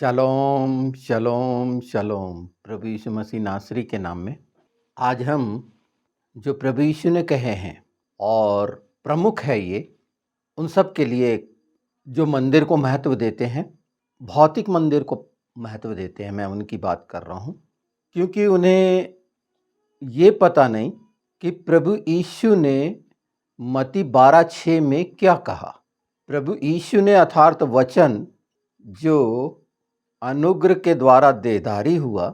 शलोम शलोम शलोम। प्रभु यीशु मसीह नासरी के नाम में आज हम जो प्रभु यीशु ने कहे हैं और प्रमुख है ये उन सब के लिए जो मंदिर को महत्व देते हैं, भौतिक मंदिर को महत्व देते हैं, मैं उनकी बात कर रहा हूँ। क्योंकि उन्हें ये पता नहीं कि प्रभु यीशु ने मत्ती 12:6 में क्या कहा। प्रभु यीशु ने अर्थात वचन जो अनुग्रह के द्वारा देहधारी हुआ,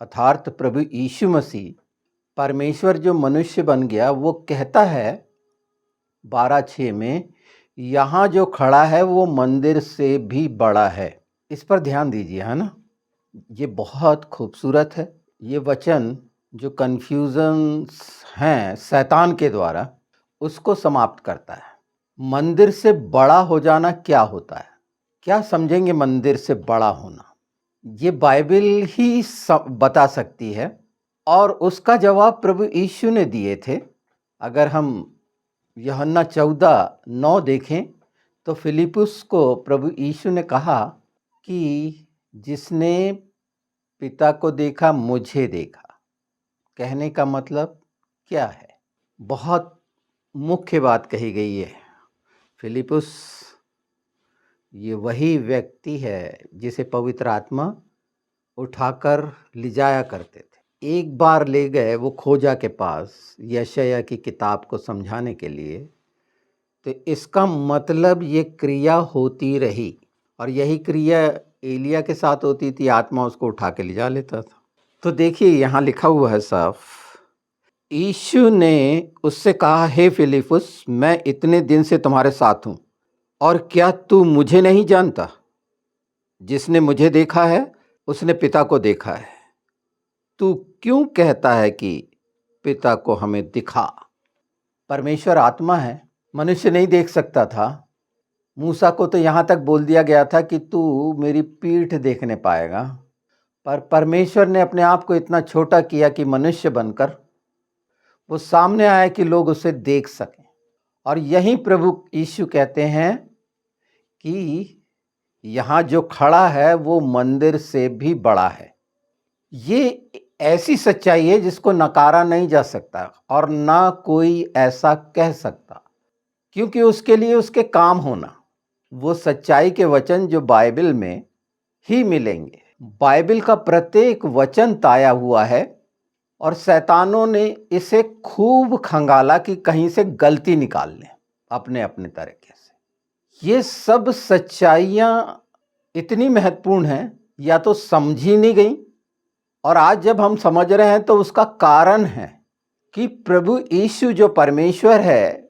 अर्थात प्रभु यीशु मसीह परमेश्वर जो मनुष्य बन गया, वो कहता है 12:6 में, यहाँ जो खड़ा है वो मंदिर से भी बड़ा है। इस पर ध्यान दीजिए, है ना। ये बहुत खूबसूरत है। ये वचन जो कन्फ्यूजन हैं शैतान के द्वारा, उसको समाप्त करता है। मंदिर से बड़ा हो जाना क्या होता है, क्या समझेंगे मंदिर से बड़ा होना? ये बाइबल ही बता सकती है और उसका जवाब प्रभु यीशु ने दिए थे। अगर हम यूहन्ना 14:9 देखें तो फिलिपुस को प्रभु यीशु ने कहा कि जिसने पिता को देखा मुझे देखा। कहने का मतलब क्या है? बहुत मुख्य बात कही गई है। फिलिपुस ये वही व्यक्ति है जिसे पवित्र आत्मा उठाकर ले जाया करते थे। एक बार ले गए वो खोजा के पास यशायाह की किताब को समझाने के लिए, तो इसका मतलब ये क्रिया होती रही और यही क्रिया एलिया के साथ होती थी। आत्मा उसको उठा के ले जा लेता था। तो देखिए यहाँ लिखा हुआ है साफ, यीशु ने उससे कहा, हे फिलिपुस, मैं इतने दिन से तुम्हारे साथ हूँ और क्या तू मुझे नहीं जानता? जिसने मुझे देखा है उसने पिता को देखा है। तू क्यों कहता है कि पिता को हमें दिखा? परमेश्वर आत्मा है, मनुष्य नहीं देख सकता था। मूसा को तो यहाँ तक बोल दिया गया था कि तू मेरी पीठ देखने पाएगा, पर परमेश्वर ने अपने आप को इतना छोटा किया कि मनुष्य बनकर वो सामने आया कि लोग उसे देख सकें। और यही प्रभु यीशु कहते हैं कि यहाँ जो खड़ा है वो मंदिर से भी बड़ा है। ये ऐसी सच्चाई है जिसको नकारा नहीं जा सकता और ना कोई ऐसा कह सकता, क्योंकि उसके लिए उसके काम होना। वो सच्चाई के वचन जो बाइबल में ही मिलेंगे। बाइबल का प्रत्येक वचन ताया हुआ है और शैतानों ने इसे खूब खंगाला कि कहीं से गलती निकाल लें अपने अपने तरीके से। ये सब सच्चाइयाँ इतनी महत्वपूर्ण हैं, या तो समझी नहीं गई, और आज जब हम समझ रहे हैं तो उसका कारण है कि प्रभु यीशु जो परमेश्वर है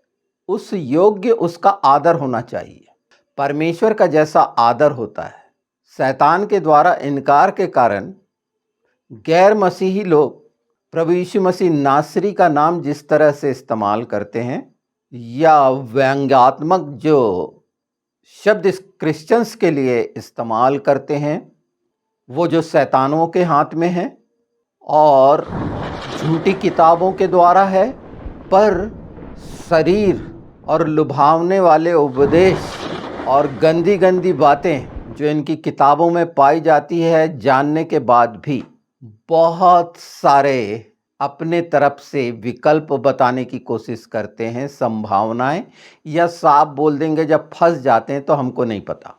उस योग्य उसका आदर होना चाहिए। परमेश्वर का जैसा आदर होता है, शैतान के द्वारा इनकार के कारण गैर मसीही लोग प्रभु यीशु मसीह नासरी का नाम जिस तरह से इस्तेमाल करते हैं, या व्यंग्यात्मक जो शब्द इस क्रिश्चियंस के लिए इस्तेमाल करते हैं, वो जो शैतानों के हाथ में है और झूठी किताबों के द्वारा है। पर शरीर और लुभावने वाले उपदेश और गंदी गंदी बातें जो इनकी किताबों में पाई जाती है, जानने के बाद भी बहुत सारे अपने तरफ से विकल्प बताने की कोशिश करते हैं, संभावनाएं, या साफ बोल देंगे जब फंस जाते हैं तो हमको नहीं पता,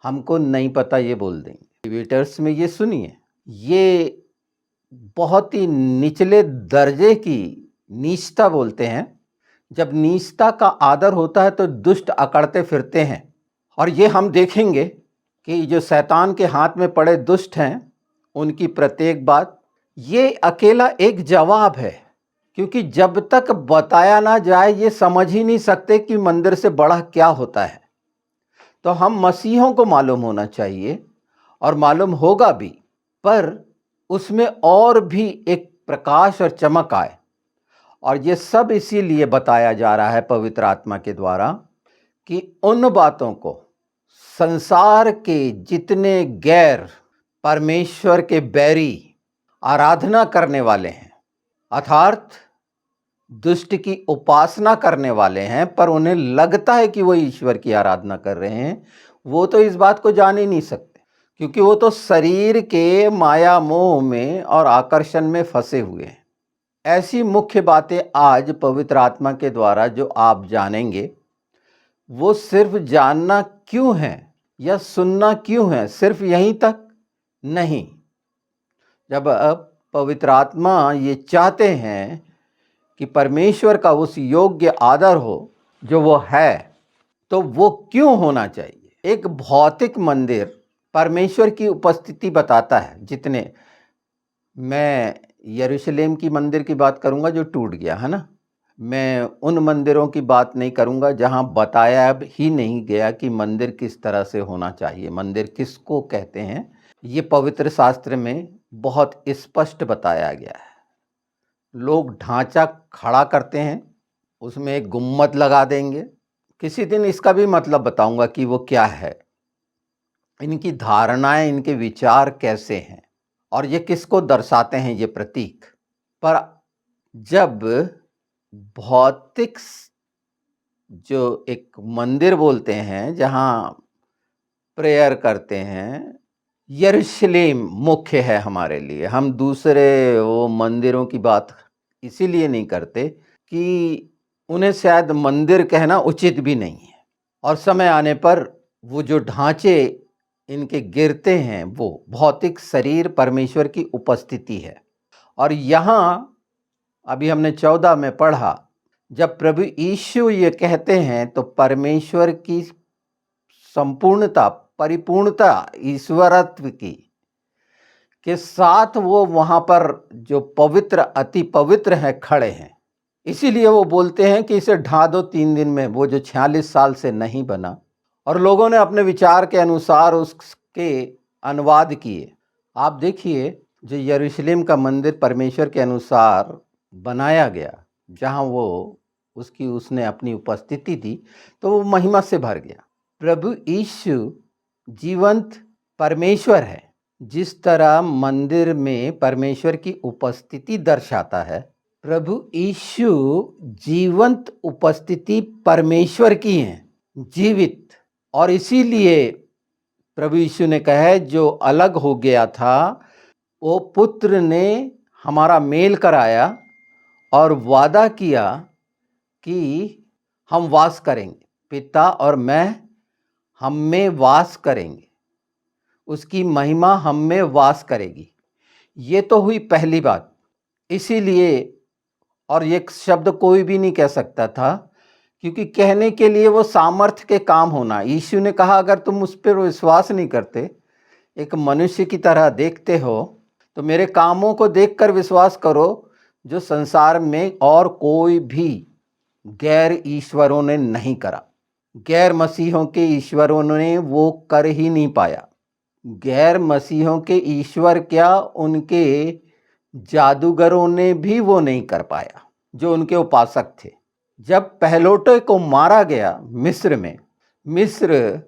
हमको नहीं पता ये बोल देंगे। डिबेटर्स में ये सुनिए, ये बहुत ही निचले दर्जे की नीचता बोलते हैं। जब नीचता का आदर होता है तो दुष्ट अकड़ते फिरते हैं। और ये हम देखेंगे कि जो शैतान के हाथ में पड़े दुष्ट हैं, उनकी प्रत्येक बात ये अकेला एक जवाब है, क्योंकि जब तक बताया ना जाए ये समझ ही नहीं सकते कि मंदिर से बड़ा क्या होता है। तो हम मसीहों को मालूम होना चाहिए और मालूम होगा भी, पर उसमें और भी एक प्रकाश और चमक आए। और ये सब इसीलिए बताया जा रहा है पवित्र आत्मा के द्वारा कि उन बातों को संसार के जितने गैर परमेश्वर के बैरी आराधना करने वाले हैं, अर्थात दुष्ट की उपासना करने वाले हैं, पर उन्हें लगता है कि वो ईश्वर की आराधना कर रहे हैं, वो तो इस बात को जान ही नहीं सकते, क्योंकि वो तो शरीर के माया मोह में और आकर्षण में फंसे हुए हैं। ऐसी मुख्य बातें आज पवित्र आत्मा के द्वारा जो आप जानेंगे, वो सिर्फ जानना क्यों है या सुनना क्यों है, सिर्फ यहीं तक नहीं। जब अब पवित्र आत्मा ये चाहते हैं कि परमेश्वर का उस योग्य आदर हो जो वो है, तो वो क्यों होना चाहिए। एक भौतिक मंदिर परमेश्वर की उपस्थिति बताता है। जितने मैं यरूशलेम की मंदिर की बात करूंगा जो टूट गया है ना, मैं उन मंदिरों की बात नहीं करूंगा जहां बताया ही नहीं गया कि मंदिर किस तरह से होना चाहिए, मंदिर किसको कहते हैं। ये पवित्र शास्त्र में बहुत स्पष्ट बताया गया है। लोग ढांचा खड़ा करते हैं, उसमें एक गुम्मद लगा देंगे। किसी दिन इसका भी मतलब बताऊंगा कि वो क्या है, इनकी धारणाएं, इनके विचार कैसे हैं और ये किसको दर्शाते हैं, ये प्रतीक। पर जब भौतिक जो एक मंदिर बोलते हैं जहां प्रेयर करते हैं, यरूशलेम मुख्य है हमारे लिए। हम दूसरे वो मंदिरों की बात इसीलिए नहीं करते कि उन्हें शायद मंदिर कहना उचित भी नहीं है, और समय आने पर वो जो ढांचे इनके गिरते हैं, वो भौतिक शरीर परमेश्वर की उपस्थिति है। और यहाँ अभी हमने 14 में पढ़ा, जब प्रभु यीशु ये कहते हैं तो परमेश्वर की संपूर्णता, परिपूर्णता, ईश्वरत्व की के साथ वो वहाँ पर जो पवित्र, अति पवित्र है, खड़े हैं। इसीलिए वो बोलते हैं कि इसे ढा दो 3 दिन में, वो जो 46 साल से नहीं बना। और लोगों ने अपने विचार के अनुसार उसके अनुवाद किए। आप देखिए, जो यरूशलेम का मंदिर परमेश्वर के अनुसार बनाया गया, जहाँ वो उसने अपनी उपस्थिति दी, तो वो महिमा से भर गया। प्रभु यीशु जीवंत परमेश्वर है। जिस तरह मंदिर में परमेश्वर की उपस्थिति दर्शाता है, प्रभु यीशु जीवंत उपस्थिति परमेश्वर की है, जीवित। और इसीलिए प्रभु यीशु ने कहा है, जो अलग हो गया था वो पुत्र ने हमारा मेल कराया और वादा किया कि हम वास करेंगे, पिता और मैं हम में वास करेंगे, उसकी महिमा हम में वास करेगी। ये तो हुई पहली बात। इसीलिए, और ये शब्द कोई भी नहीं कह सकता था, क्योंकि कहने के लिए वो सामर्थ्य के काम होना। यीशु ने कहा, अगर तुम उस पर विश्वास नहीं करते, एक मनुष्य की तरह देखते हो, तो मेरे कामों को देखकर विश्वास करो, जो संसार में और कोई भी गैर ईश्वरों ने नहीं करा। गैर मसीहों के ईश्वरों ने वो कर ही नहीं पाया। गैर मसीहों के ईश्वर क्या, उनके जादूगरों ने भी वो नहीं कर पाया, जो उनके उपासक थे। जब पहलोटे को मारा गया मिस्र में, मिस्र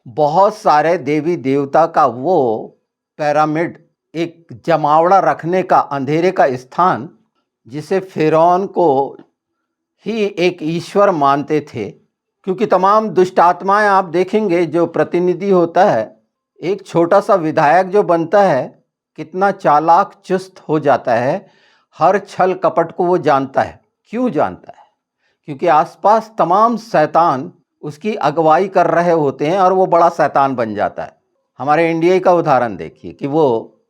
बहुत सारे देवी देवता का वो पिरामिड, एक जमावड़ा रखने का, अंधेरे का स्थान, जिसे फिरौन को ही एक ईश्वर मानते थे। क्योंकि तमाम दुष्ट आत्माएं आप देखेंगे, जो प्रतिनिधि होता है, एक छोटा सा विधायक जो बनता है, कितना चालाक चुस्त हो जाता है। हर छल कपट को वो जानता है। क्यों जानता है? क्योंकि आसपास तमाम शैतान उसकी अगुवाई कर रहे होते हैं और वो बड़ा शैतान बन जाता है। हमारे इंडिया का उदाहरण देखिए कि वो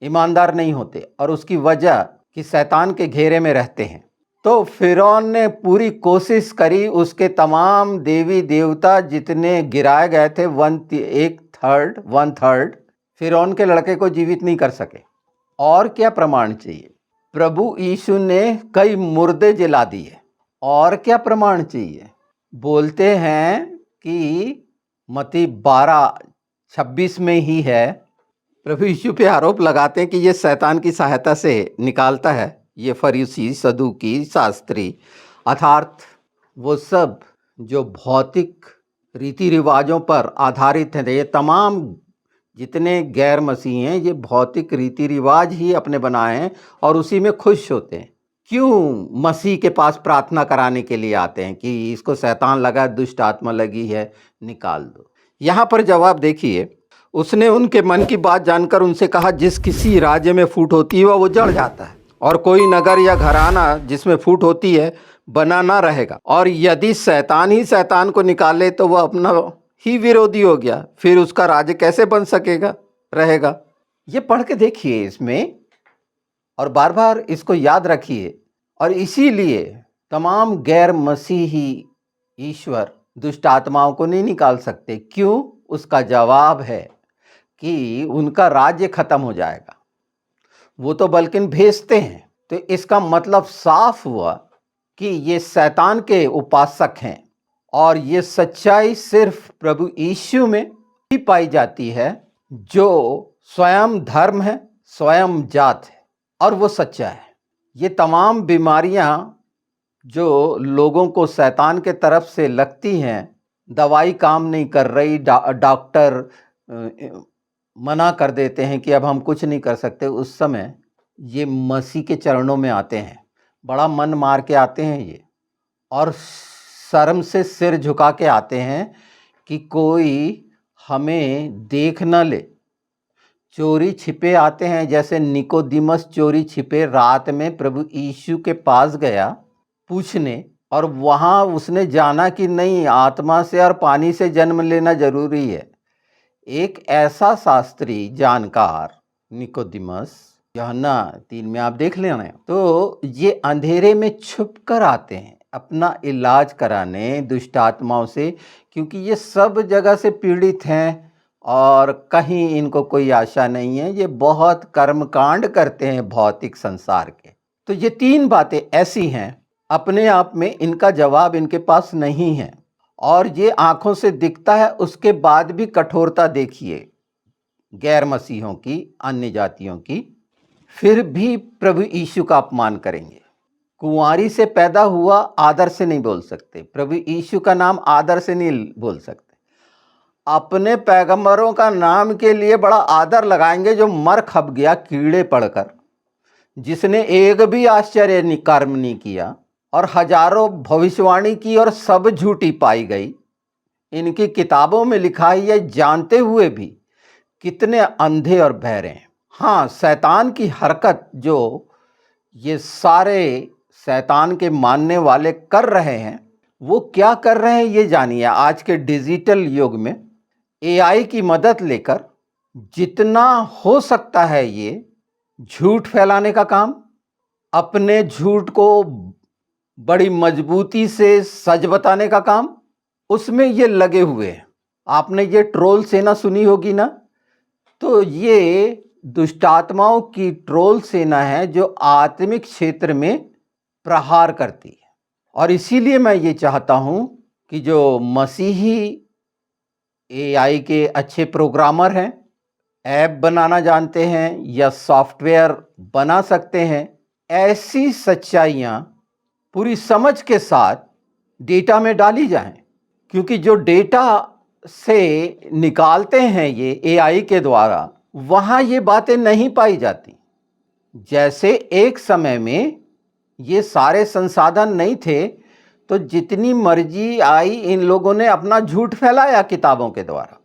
ईमानदार नहीं होते और उसकी वजह कि शैतान के घेरे में रहते हैं। तो फिरौन ने पूरी कोशिश करी, उसके तमाम देवी देवता जितने गिराए गए थे, 1/3 फिरौन के लड़के को जीवित नहीं कर सके। और क्या प्रमाण चाहिए? प्रभु यीशु ने कई मुर्दे जला दिए। और क्या प्रमाण चाहिए? बोलते हैं कि मत्ती 12:26 में ही है, प्रभु यीशु पे आरोप लगाते हैं कि ये शैतान की सहायता से निकालता है। ये फरीसी, सदूकी, शास्त्री, अर्थात वो सब जो भौतिक रीति रिवाजों पर आधारित हैं, ये तमाम जितने गैर मसीह हैं, ये भौतिक रीति रिवाज ही अपने बनाए हैं और उसी में खुश होते हैं। क्यों मसीह के पास प्रार्थना कराने के लिए आते हैं कि इसको शैतान लगा, दुष्ट आत्मा लगी है, निकाल दो। यहाँ पर जवाब देखिए, उसने उनके मन की बात जानकर उनसे कहा, जिस किसी राज्य में फूट होती है वह उजड़ जाता है, और कोई नगर या घराना जिसमें फूट होती है बना ना रहेगा। और यदि शैतान ही शैतान को निकाले तो वह अपना ही विरोधी हो गया, फिर उसका राज्य कैसे बन सकेगा, रहेगा। ये पढ़ के देखिए इसमें, और बार बार इसको याद रखिए। और इसीलिए तमाम गैर मसीही ईश्वर दुष्ट आत्माओं को नहीं निकाल सकते। क्यों? उसका जवाब है कि उनका राज्य खत्म हो जाएगा। वो तो बल्कि भेजते हैं। तो इसका मतलब साफ हुआ कि ये शैतान के उपासक हैं, और ये सच्चाई सिर्फ प्रभु यीशु में ही पाई जाती है, जो स्वयं धर्म है, स्वयं जात है, और वो सच्चा है। ये तमाम बीमारियां जो लोगों को शैतान के तरफ से लगती हैं, दवाई काम नहीं कर रही, डॉक्टर मना कर देते हैं कि अब हम कुछ नहीं कर सकते, उस समय ये मसीह के चरणों में आते हैं। बड़ा मन मार के आते हैं ये, और शर्म से सिर झुका के आते हैं कि कोई हमें देख न ले। चोरी छिपे आते हैं, जैसे निकोदिमस चोरी छिपे रात में प्रभु यीशु के पास गया पूछने, और वहाँ उसने जाना कि नहीं, आत्मा से और पानी से जन्म लेना जरूरी है। एक ऐसा शास्त्री जानकार निकोदिमस, यूहन्ना 3 में आप देख लेना। तो ये अंधेरे में छुप कर आते हैं अपना इलाज कराने दुष्ट आत्माओं से, क्योंकि ये सब जगह से पीड़ित हैं और कहीं इनको कोई आशा नहीं है। ये बहुत कर्मकांड करते हैं भौतिक संसार के। तो ये 3 बातें ऐसी हैं, अपने आप में इनका जवाब इनके पास नहीं है, और ये आंखों से दिखता है, उसके बाद भी कठोरता देखिए गैर मसीहों की, अन्य जातियों की। फिर भी प्रभु यीशु का अपमान करेंगे। कुंवारी से पैदा हुआ, आदर से नहीं बोल सकते। प्रभु यीशु का नाम आदर से नहीं बोल सकते। अपने पैगंबरों का नाम के लिए बड़ा आदर लगाएंगे जो मर खप गया कीड़े पड़कर, जिसने एक भी आश्चर्य कर्म नहीं किया, और हजारों भविष्यवाणी की और सब झूठी पाई गई। इनकी किताबों में लिखा है, ये जानते हुए भी कितने अंधे और बहरे हैं। हाँ, शैतान की हरकत जो ये सारे शैतान के मानने वाले कर रहे हैं, वो क्या कर रहे हैं ये जानिए। आज के डिजिटल युग में एआई की मदद लेकर जितना हो सकता है ये झूठ फैलाने का काम, अपने झूठ को बड़ी मजबूती से सच बताने का काम, उसमें ये लगे हुए हैं। आपने ये ट्रोल सेना सुनी होगी ना, तो ये दुष्टात्माओं की ट्रोल सेना है जो आत्मिक क्षेत्र में प्रहार करती है। और इसीलिए मैं ये चाहता हूं कि जो मसीही एआई के अच्छे प्रोग्रामर हैं, ऐप बनाना जानते हैं या सॉफ्टवेयर बना सकते हैं, ऐसी सच्चाइयां पूरी समझ के साथ डेटा में डाली जाएं। क्योंकि जो डेटा से निकालते हैं ये एआई के द्वारा, वहाँ ये बातें नहीं पाई जाती। जैसे एक समय में ये सारे संसाधन नहीं थे, तो जितनी मर्जी आई इन लोगों ने अपना झूठ फैलाया किताबों के द्वारा,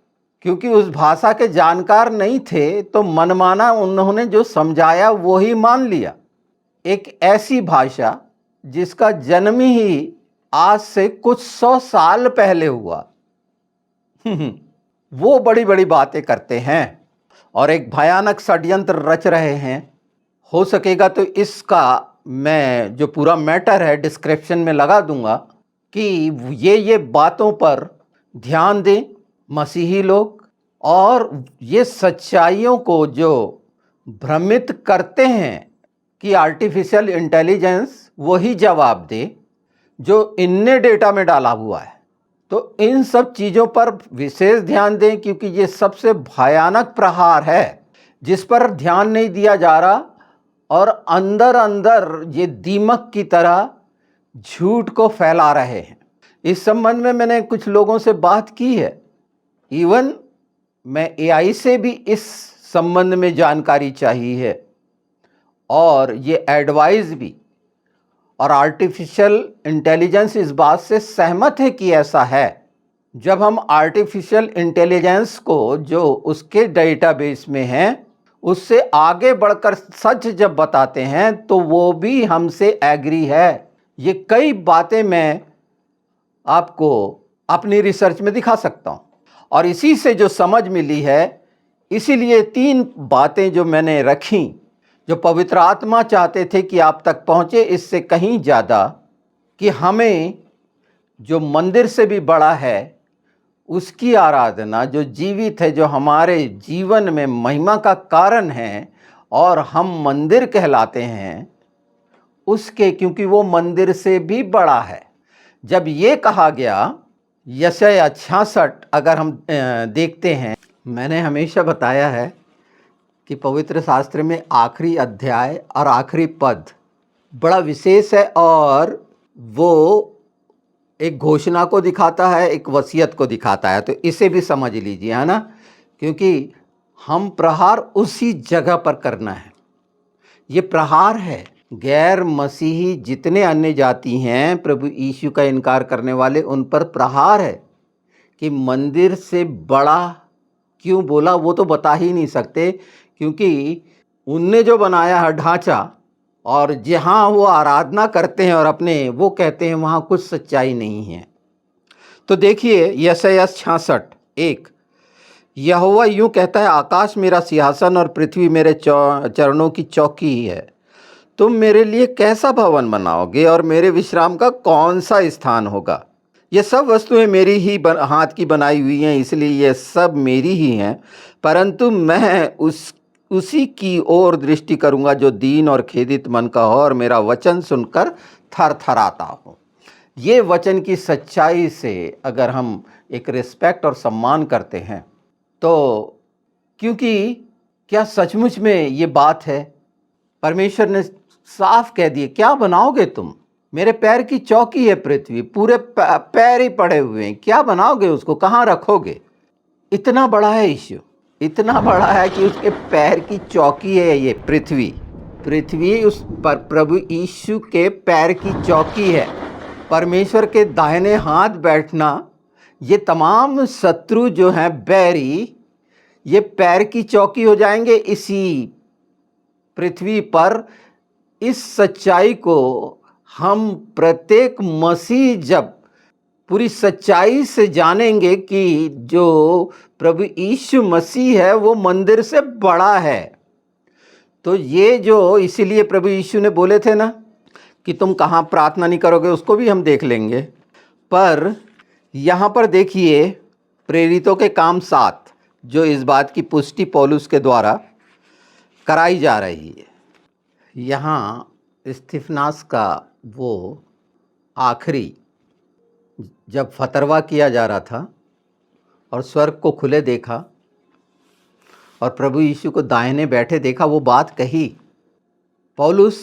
क्योंकि उस भाषा के जानकार नहीं थे, तो मनमाना उन्होंने जो समझाया वो ही मान लिया। एक ऐसी भाषा जिसका जन्म ही आज से कुछ 100 साल पहले हुआ, वो बड़ी बड़ी बातें करते हैं और एक भयानक षड्यंत्र रच रहे हैं। हो सकेगा तो इसका मैं जो पूरा मैटर है डिस्क्रिप्शन में लगा दूंगा कि ये बातों पर ध्यान दें मसीही लोग, और ये सच्चाइयों को जो भ्रमित करते हैं कि आर्टिफिशियल इंटेलिजेंस वही जवाब दे जो इनने डेटा में डाला हुआ है। तो इन सब चीज़ों पर विशेष ध्यान दें, क्योंकि ये सबसे भयानक प्रहार है जिस पर ध्यान नहीं दिया जा रहा, और अंदर अंदर ये दीमक की तरह झूठ को फैला रहे हैं। इस संबंध में मैंने कुछ लोगों से बात की है, इवन मैं एआई से भी इस संबंध में जानकारी चाहिए है, और ये एडवाइस भी, और आर्टिफिशियल इंटेलिजेंस इस बात से सहमत है कि ऐसा है। जब हम आर्टिफिशियल इंटेलिजेंस को जो उसके डेटाबेस में है उससे आगे बढ़कर सच जब बताते हैं तो वो भी हमसे एग्री है। ये कई बातें मैं आपको अपनी रिसर्च में दिखा सकता हूं और इसी से जो समझ मिली है, इसीलिए 3 बातें जो मैंने रखी, जो पवित्र आत्मा चाहते थे कि आप तक पहुंचे, इससे कहीं ज़्यादा कि हमें जो मंदिर से भी बड़ा है उसकी आराधना, जो जीवित है, जो हमारे जीवन में महिमा का कारण है और हम मंदिर कहलाते हैं उसके, क्योंकि वो मंदिर से भी बड़ा है। जब ये कहा गया यशायाह 66 अगर हम देखते हैं, मैंने हमेशा बताया है कि पवित्र शास्त्र में आखिरी अध्याय और आखिरी पद बड़ा विशेष है और वो एक घोषणा को दिखाता है, एक वसीयत को दिखाता है। तो इसे भी समझ लीजिए, है ना, क्योंकि हम प्रहार उसी जगह पर करना है। ये प्रहार है। गैर मसीही जितने अन्य जाति हैं, प्रभु यीशु का इनकार करने वाले, उन पर प्रहार है कि मंदिर से बड़ा क्यों बोला वो तो बता ही नहीं सकते, क्योंकि उनने जो बनाया है ढांचा और जहाँ वो आराधना करते हैं और अपने वो कहते हैं वहाँ कुछ सच्चाई नहीं है। तो देखिए यशायाह 66:1, यहोवा यूँ कहता है, आकाश मेरा सिंहासन और पृथ्वी मेरे चरणों की चौकी ही है। तुम मेरे लिए कैसा भवन बनाओगे और मेरे विश्राम का कौन सा स्थान होगा? ये सब वस्तुएं मेरी ही हाथ की बनाई हुई हैं, इसलिए ये सब मेरी ही हैं, परंतु मैं उसी की ओर दृष्टि करूंगा जो दीन और खेदित मन का हो और मेरा वचन सुनकर थरथराता हो। ये वचन की सच्चाई से अगर हम एक रिस्पेक्ट और सम्मान करते हैं तो, क्योंकि क्या सचमुच में ये बात है? परमेश्वर ने साफ कह दिए, क्या बनाओगे तुम? मेरे पैर की चौकी है पृथ्वी, पूरे पैर ही पड़े हुए हैं, क्या बनाओगे उसको, कहाँ रखोगे? इतना बड़ा है यीशु, इतना बड़ा है कि उसके पैर की चौकी है ये पृथ्वी। पृथ्वी उस पर प्रभु यीशु के पैर की चौकी है। परमेश्वर के दाहिने हाथ बैठना, ये तमाम शत्रु जो हैं बैरी, ये पैर की चौकी हो जाएंगे इसी पृथ्वी पर। इस सच्चाई को हम प्रत्येक मसीह जब पूरी सच्चाई से जानेंगे कि जो प्रभु यीशु मसीह है वो मंदिर से बड़ा है, तो ये जो इसीलिए प्रभु यीशु ने बोले थे ना कि तुम कहाँ प्रार्थना नहीं करोगे, उसको भी हम देख लेंगे। पर यहाँ पर देखिए प्रेरितों के काम 7, जो इस बात की पुष्टि पौलुस के द्वारा कराई जा रही है। यहाँ स्तिफनास का वो आखिरी जब फतरवा किया जा रहा था और स्वर्ग को खुले देखा और प्रभु यीशु को दाहिने बैठे देखा, वो बात कही पौलुस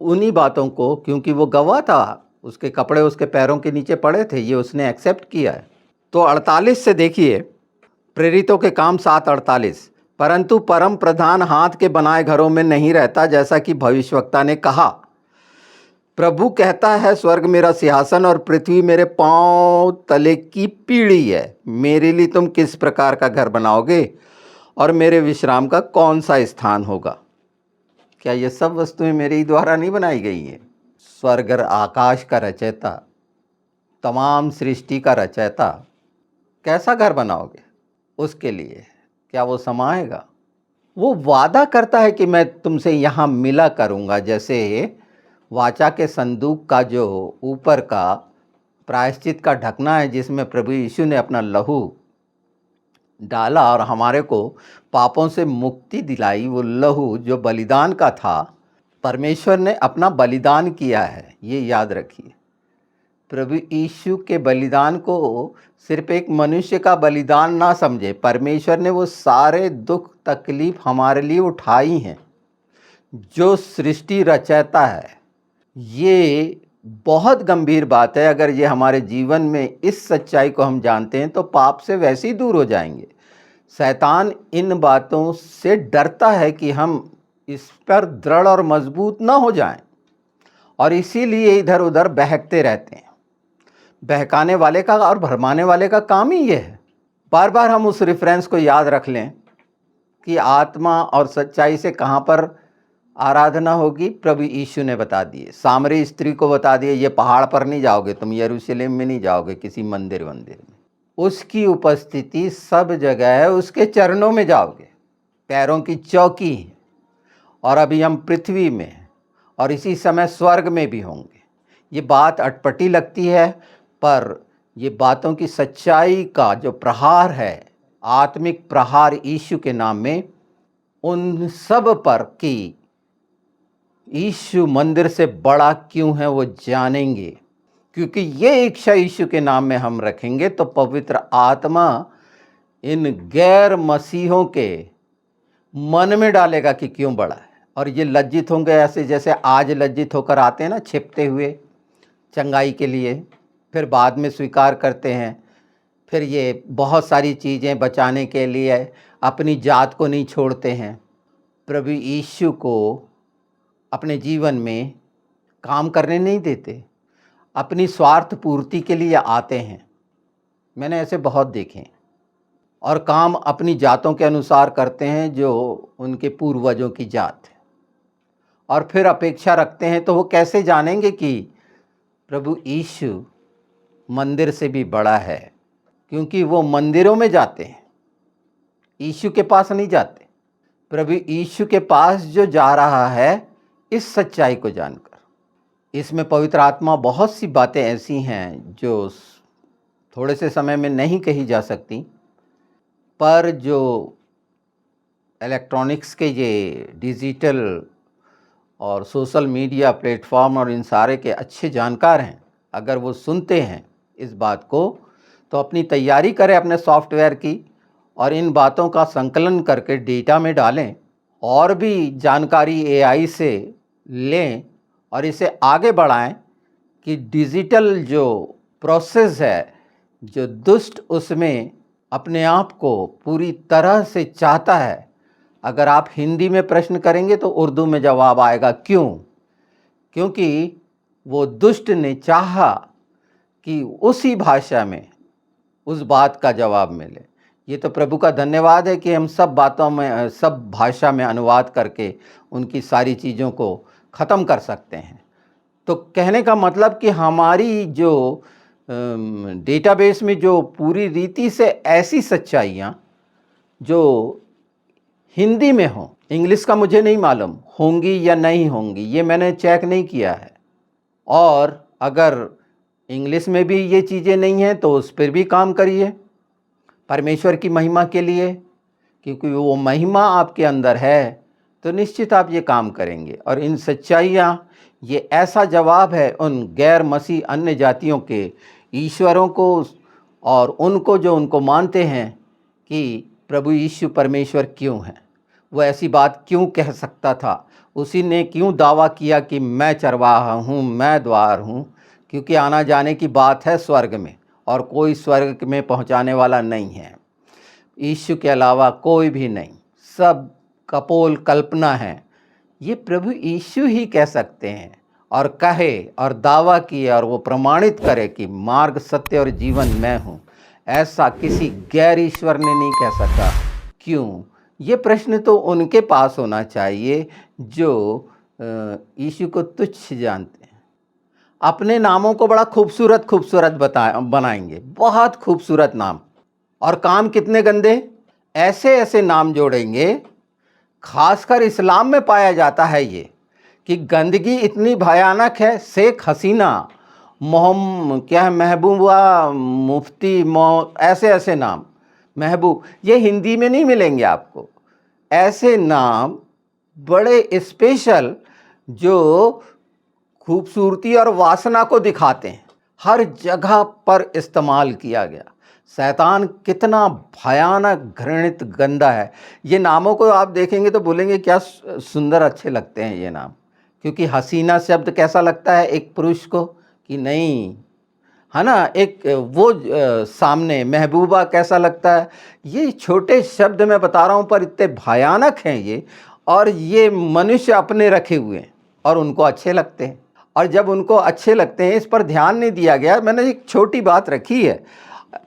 उन्हीं बातों को, क्योंकि वो गवाह था, उसके कपड़े उसके पैरों के नीचे पड़े थे, ये उसने एक्सेप्ट किया है। तो 48 से देखिए, प्रेरितों के काम 7:48, परंतु परम प्रधान हाथ के बनाए घरों में नहीं रहता, जैसा कि भविष्यवक्ता ने कहा। प्रभु कहता है, स्वर्ग मेरा सिंहासन और पृथ्वी मेरे पांव तले की पीढ़ी है। मेरे लिए तुम किस प्रकार का घर बनाओगे और मेरे विश्राम का कौन सा स्थान होगा? क्या ये सब वस्तुएं मेरे ही द्वारा नहीं बनाई गई हैं? स्वर्ग और आकाश का रचयिता, तमाम सृष्टि का रचयिता, कैसा घर बनाओगे? उसके लिए क्या वो समाएगा? वो वादा करता है कि मैं तुमसे यहाँ मिला करूँगा, जैसे वाचा के संदूक का जो ऊपर का प्रायश्चित का ढकना है, जिसमें प्रभु यीशु ने अपना लहू डाला और हमारे को पापों से मुक्ति दिलाई। वो लहू जो बलिदान का था, परमेश्वर ने अपना बलिदान किया है, ये याद रखिए। प्रभु यीशु के बलिदान को सिर्फ एक मनुष्य का बलिदान ना समझे, परमेश्वर ने वो सारे दुख तकलीफ हमारे लिए उठाई हैं। जो सृष्टि रचयिता है, ये बहुत गंभीर बात है। अगर ये हमारे जीवन में इस सच्चाई को हम जानते हैं तो पाप से वैसे ही दूर हो जाएंगे। शैतान इन बातों से डरता है कि हम इस पर दृढ़ और मजबूत ना हो जाएं, और इसीलिए इधर उधर बहकते रहते हैं। बहकाने वाले का और भरमाने वाले का काम ही ये है। बार बार हम उस रेफरेंस को याद रख लें कि आत्मा और सच्चाई से कहाँ पर आराधना होगी। प्रभु यीशु ने बता दिए, सामरी स्त्री को बता दिए, ये पहाड़ पर नहीं जाओगे तुम, यरूशलेम में नहीं जाओगे, किसी मंदिर में। उसकी उपस्थिति सब जगह है, उसके चरणों में जाओगे, पैरों की चौकी है। और अभी हम पृथ्वी में हैं और इसी समय स्वर्ग में भी होंगे। ये बात अटपटी लगती है, पर ये बातों की सच्चाई का जो प्रहार है, आत्मिक प्रहार यीशु के नाम में, उन सब पर कि यीशु मंदिर से बड़ा क्यों है वो जानेंगे। क्योंकि ये इच्छा यीशु के नाम में हम रखेंगे तो पवित्र आत्मा इन गैर मसीहों के मन में डालेगा कि क्यों बड़ा है, और ये लज्जित होंगे, ऐसे जैसे आज लज्जित होकर आते हैं ना छिपते हुए चंगाई के लिए, फिर बाद में स्वीकार करते हैं। फिर ये बहुत सारी चीज़ें बचाने के लिए अपनी जात को नहीं छोड़ते हैं, प्रभु यीशु को अपने जीवन में काम करने नहीं देते, अपनी स्वार्थ पूर्ति के लिए आते हैं। मैंने ऐसे बहुत देखे हैं। और काम अपनी जातों के अनुसार करते हैं जो उनके पूर्वजों की जात है, और फिर अपेक्षा रखते हैं। तो वो कैसे जानेंगे कि प्रभु यीशु मंदिर से भी बड़ा है? क्योंकि वो मंदिरों में जाते हैं, यीशु के पास नहीं जाते। प्रभु यीशु के पास जो जा रहा है इस सच्चाई को जानकर। इसमें पवित्र आत्मा बहुत सी बातें ऐसी हैं जो थोड़े से समय में नहीं कही जा सकती, पर जो इलेक्ट्रॉनिक्स के ये डिजिटल और सोशल मीडिया प्लेटफॉर्म और इन सारे के अच्छे जानकार हैं, अगर वो सुनते हैं इस बात को, तो अपनी तैयारी करें अपने सॉफ्टवेयर की और इन बातों का संकलन करके डेटा में डालें और भी जानकारी एआई से लें और इसे आगे बढ़ाएं कि डिजिटल जो प्रोसेस है, जो दुष्ट उसमें अपने आप को पूरी तरह से चाहता है। अगर आप हिंदी में प्रश्न करेंगे तो उर्दू में जवाब आएगा। क्यों? क्योंकि वो दुष्ट ने चाहा कि उसी भाषा में उस बात का जवाब मिले। ये तो प्रभु का धन्यवाद है कि हम सब बातों में, सब भाषा में अनुवाद करके उनकी सारी चीज़ों को ख़त्म कर सकते हैं। तो कहने का मतलब कि हमारी जो डेटाबेस में जो पूरी रीति से ऐसी सच्चाइयाँ जो हिंदी में हों, इंग्लिश का मुझे नहीं मालूम होंगी या नहीं होंगी, ये मैंने चेक नहीं किया है। और अगर इंग्लिश में भी ये चीज़ें नहीं हैं तो उस पर भी काम करिए परमेश्वर की महिमा के लिए, क्योंकि वो महिमा आपके अंदर है तो निश्चित आप ये काम करेंगे। और इन सच्चाइयाँ, ये ऐसा जवाब है उन गैर मसीह अन्य जातियों के ईश्वरों को और उनको जो उनको मानते हैं कि प्रभु यीशु परमेश्वर क्यों है। वो ऐसी बात क्यों कह सकता था? उसी ने क्यों दावा किया कि मैं चरवाहा हूँ, मैं द्वार हूँ? क्योंकि आना जाने की बात है स्वर्ग में, और कोई स्वर्ग में पहुँचाने वाला नहीं है यीशु के अलावा, कोई भी नहीं, सब कपोल कल्पना है। ये प्रभु यीशु ही कह सकते हैं और कहे और दावा किए और वो प्रमाणित करे कि मार्ग, सत्य और जीवन मैं हूँ। ऐसा किसी गैर ईश्वर ने नहीं कह सका। क्यों? ये प्रश्न तो उनके पास होना चाहिए जो यीशु को तुच्छ जानते हैं। अपने नामों को बड़ा खूबसूरत बनाएंगे, बहुत खूबसूरत नाम, और काम कितने गंदे। ऐसे ऐसे नाम जोड़ेंगे, खासकर इस्लाम में पाया जाता है ये कि गंदगी इतनी भयानक है। शेख हसीना, महबूबा मुफ्ती, ऐसे ऐसे नाम, महबूब, ये हिंदी में नहीं मिलेंगे आपको। ऐसे नाम बड़े स्पेशल जो खूबसूरती और वासना को दिखाते हैं, हर जगह पर इस्तेमाल किया गया। शैतान कितना भयानक, घृणित, गंदा है। ये नामों को आप देखेंगे तो बोलेंगे क्या सुंदर, अच्छे लगते हैं ये नाम। क्योंकि हसीना शब्द कैसा लगता है एक पुरुष को कि नहीं, है ना। एक वो सामने महबूबा कैसा लगता है। ये छोटे शब्द मैं बता रहा हूँ पर इतने भयानक हैं ये, और ये मनुष्य अपने रखे हुए हैं और उनको अच्छे लगते हैं। और जब उनको अच्छे लगते हैं, इस पर ध्यान नहीं दिया गया। मैंने एक छोटी बात रखी है,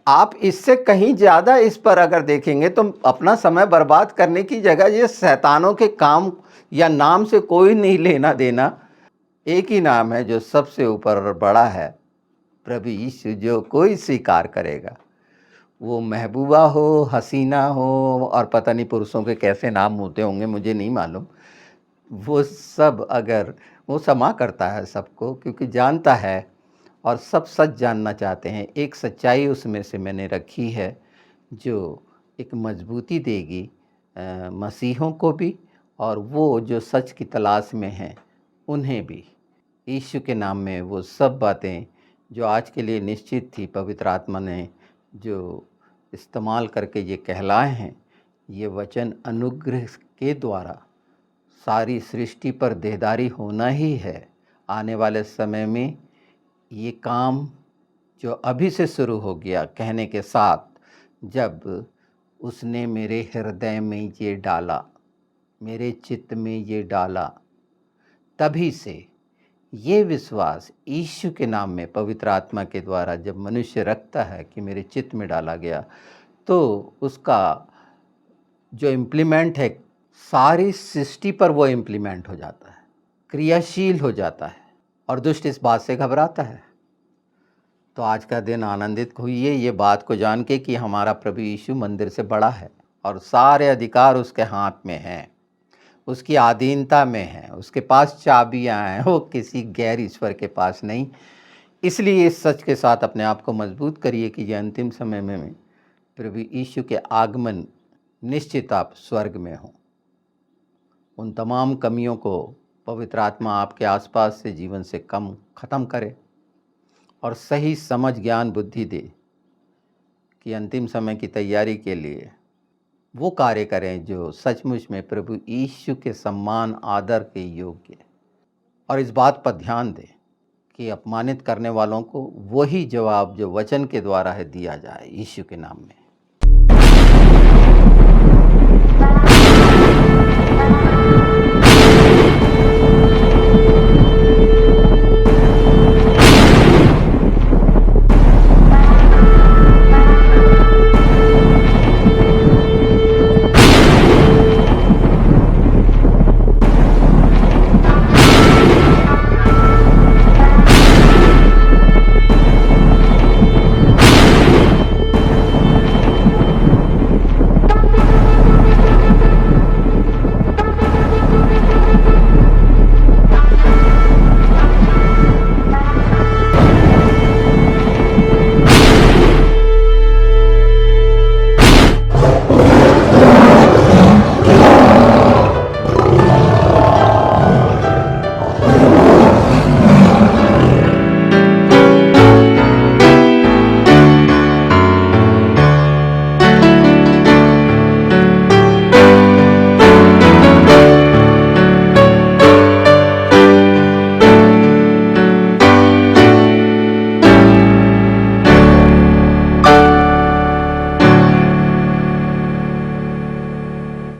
आप इससे कहीं ज़्यादा इस पर अगर देखेंगे तो अपना समय बर्बाद करने की जगह ये शैतानों के काम या नाम से कोई नहीं लेना देना। एक ही नाम है जो सबसे ऊपर और बड़ा है, प्रभु यीशु, जो कोई स्वीकार करेगा, वो महबूबा हो, हसीना हो, और पता नहीं पुरुषों के कैसे नाम होते होंगे, मुझे नहीं मालूम। वो सब अगर वो क्षमा करता है सबको, क्योंकि जानता है और सब सच जानना चाहते हैं। एक सच्चाई उसमें से मैंने रखी है जो एक मजबूती देगी मसीहों को भी, और वो जो सच की तलाश में हैं उन्हें भी। यीशु के नाम में वो सब बातें जो आज के लिए निश्चित थी, पवित्र आत्मा ने जो इस्तेमाल करके ये कहलाए हैं, ये वचन अनुग्रह के द्वारा सारी सृष्टि पर देहदारी होना ही है। आने वाले समय में ये काम जो अभी से शुरू हो गया कहने के साथ, जब उसने मेरे हृदय में ये डाला, मेरे चित्त में ये डाला, तभी से ये विश्वास यीशु के नाम में पवित्र आत्मा के द्वारा जब मनुष्य रखता है कि मेरे चित्त में डाला गया, तो उसका जो इम्प्लीमेंट है सारी सृष्टि पर, वो इम्प्लीमेंट हो जाता है, क्रियाशील हो जाता है, और दुष्ट इस बात से घबराता है। तो आज का दिन आनंदित होइए ये बात को जान के कि हमारा प्रभु यीशु मंदिर से बड़ा है और सारे अधिकार उसके हाथ में हैं, उसकी अधीनता में है, उसके पास चाबियां हैं, वो किसी गैर ईश्वर के पास नहीं। इसलिए इस सच के साथ अपने आप को मजबूत करिए कि ये अंतिम समय में प्रभु यीशु के आगमन निश्चित आप स्वर्ग में हो। उन तमाम कमियों को पवित्र आत्मा आपके आसपास से जीवन से ख़त्म करे और सही समझ, ज्ञान, बुद्धि दे कि अंतिम समय की तैयारी के लिए वो कार्य करें जो सचमुच में प्रभु यीशु के सम्मान, आदर के योग्य है। और इस बात पर ध्यान दें कि अपमानित करने वालों को वही जवाब जो वचन के द्वारा है दिया जाए, यीशु के नाम में।